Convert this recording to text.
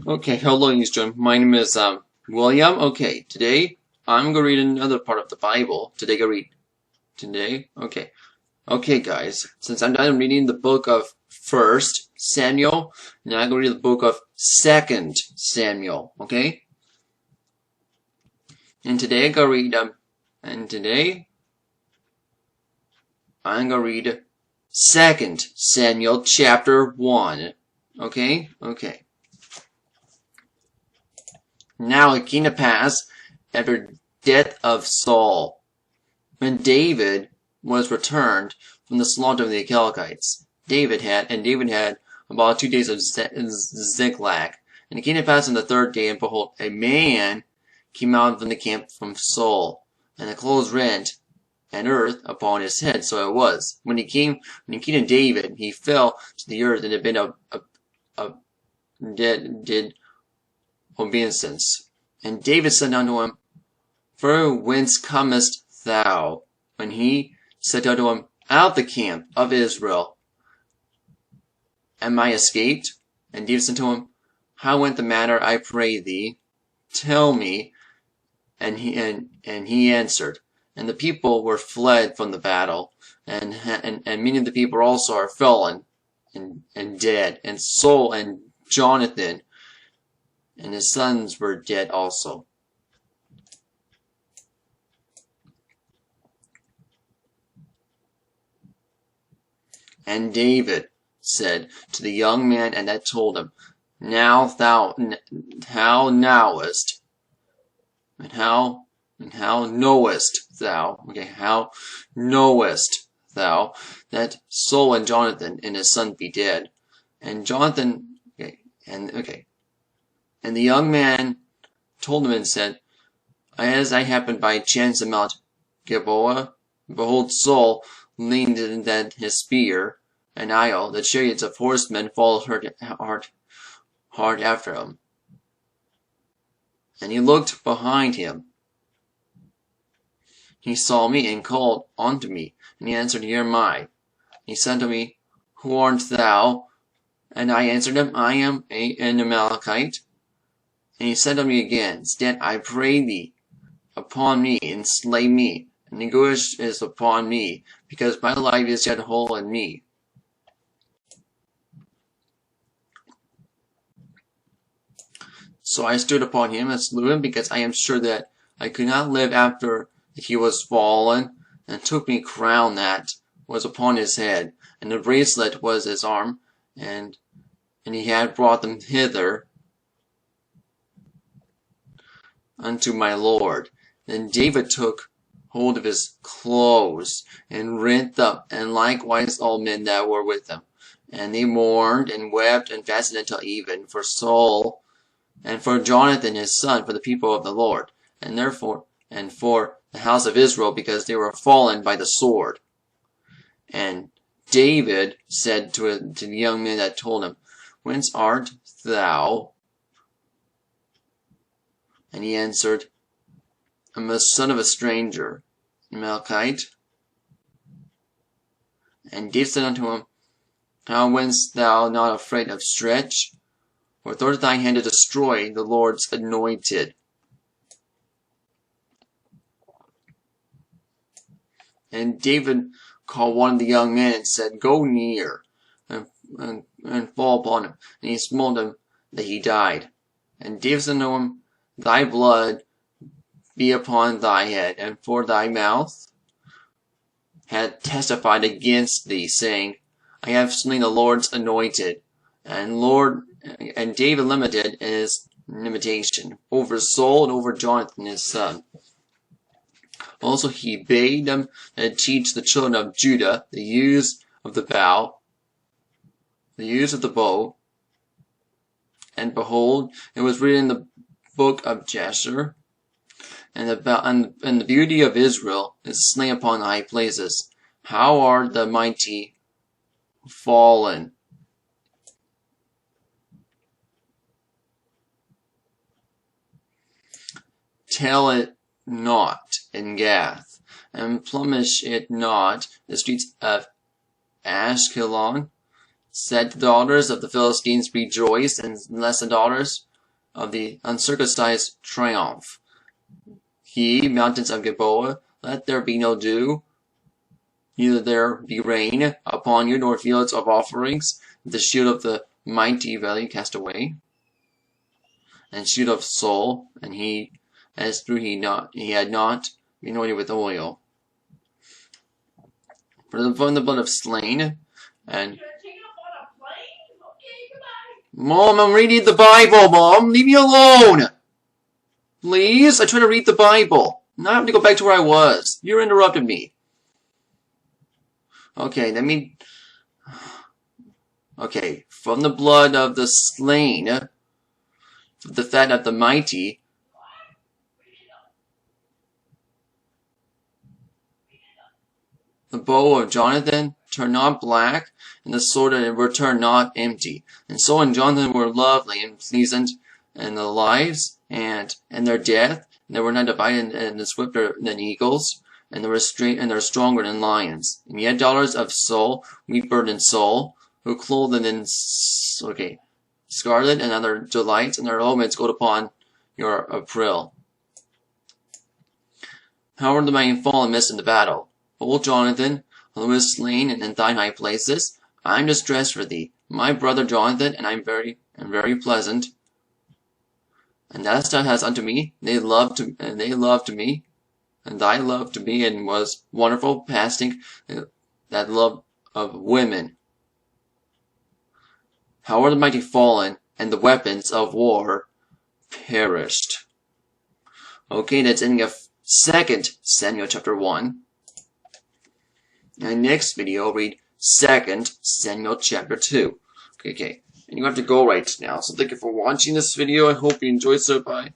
Okay, hello, Eastern. My name is William. Okay, today I'm gonna read another part of the Bible. Okay, guys. Since I'm done reading the book of First Samuel, now I'm gonna read the book of Second Samuel. Okay, and today I'm gonna read Second Samuel chapter 1. Okay. Now it came to pass after death of Saul, when David was returned from the slaughter of the Amalekites, David had about 2 days of Ziklag. And it came to pass on the third day, and behold, a man came out from the camp from Saul, and the clothes rent, and earth upon his head. So it was, when he came to David, he fell to the earth, and had been did obeisance. And David said unto him, For whence comest thou? And he said unto him, Out of the camp of Israel. Am I escaped? And David said to him, How went the matter, I pray thee? Tell me. And he answered, And the people were fled from the battle, and many of the people also are fallen and dead, and Saul and Jonathan and his sons were dead also. And David said to the young man, and that told him, How knowest thou that Saul and Jonathan and his son be dead? And And the young man told him and said, As I happened by chance in Mount Gilboa, behold, Saul leaned in that his spear, and Io, the chariots of horsemen, followed hard after him. And he looked behind him. He saw me and called unto me, and he answered, Here am I. He said unto me, Who art thou? And I answered him, I am an Amalekite. And he said unto me again, Stand, I pray thee, upon me, and slay me, and the anguish is upon me, because my life is yet whole in me. So I stood upon him and slew him, because I am sure that I could not live after he was fallen, and took me a crown that was upon his head, and the bracelet was his arm, and he had brought them hither unto my Lord. Then David took hold of his clothes, and rent them, and likewise all men that were with him. And they mourned, and wept, and fasted until even, for Saul, and for Jonathan his son, for the people of the Lord, and for the house of Israel, because they were fallen by the sword. And David said to the young man that told him, Whence art thou? And he answered, I am a son of a stranger, Amalekite. And David said unto him, How wentest thou not afraid of stretch? For it was thy hand to destroy the Lord's anointed. And David called one of the young men and said, Go near, and fall upon him. And he smote him that he died. And David said unto him, Thy blood be upon thy head, and for thy mouth had testified against thee, saying, I have slain the Lord's anointed. And David limited in his limitation over Saul and over Jonathan his son. Also he bade them to teach the children of Judah the use of the bow, the use of the bow. And behold, it was written in the book of Jasher, and the beauty of Israel is slain upon the high places. How are the mighty fallen? Tell it not in Gath, and plumage it not the streets of Ashkelon. Said the daughters of the Philistines, Rejoice, and less the daughters of the uncircumcised triumph. Ye mountains of Gilboa, let there be no dew, neither there be rain upon you, nor fields of offerings. The shield of the mighty valley cast away, and shield of Saul, and he had not been anointed with oil. From the blood of slain, and Mom, I'm reading the Bible, Mom. Leave me alone. Please, I try to read the Bible. Now I have to go back to where I was. You interrupted me. Okay, Okay, from the blood of the slain, the fat of the mighty, the bow of Jonathan turned not black, and the sword returned not empty. And Saul and Jonathan were lovely and pleasant in their lives, and in their death, and they were not divided and swifter than eagles, and they were stronger than lions. And yet daughters of Saul weeper than Saul, who clothed them in scarlet and other delights, and their helmets go upon your apparel. How are the mighty fallen missed in the battle? O Jonathan, who is slain in thine high places, I am distressed for thee, my brother Jonathan, and I am very pleasant. And as thou hast unto me, they loved me, and thy love to me, and was wonderful, passing that love of women. How are the mighty fallen, and the weapons of war perished. Okay, that's ending of 2 Samuel chapter 1. And next video, I'll read 2 Samuel chapter 2. Okay. And you have to go right now. So thank you for watching this video. I hope you enjoyed. So bye.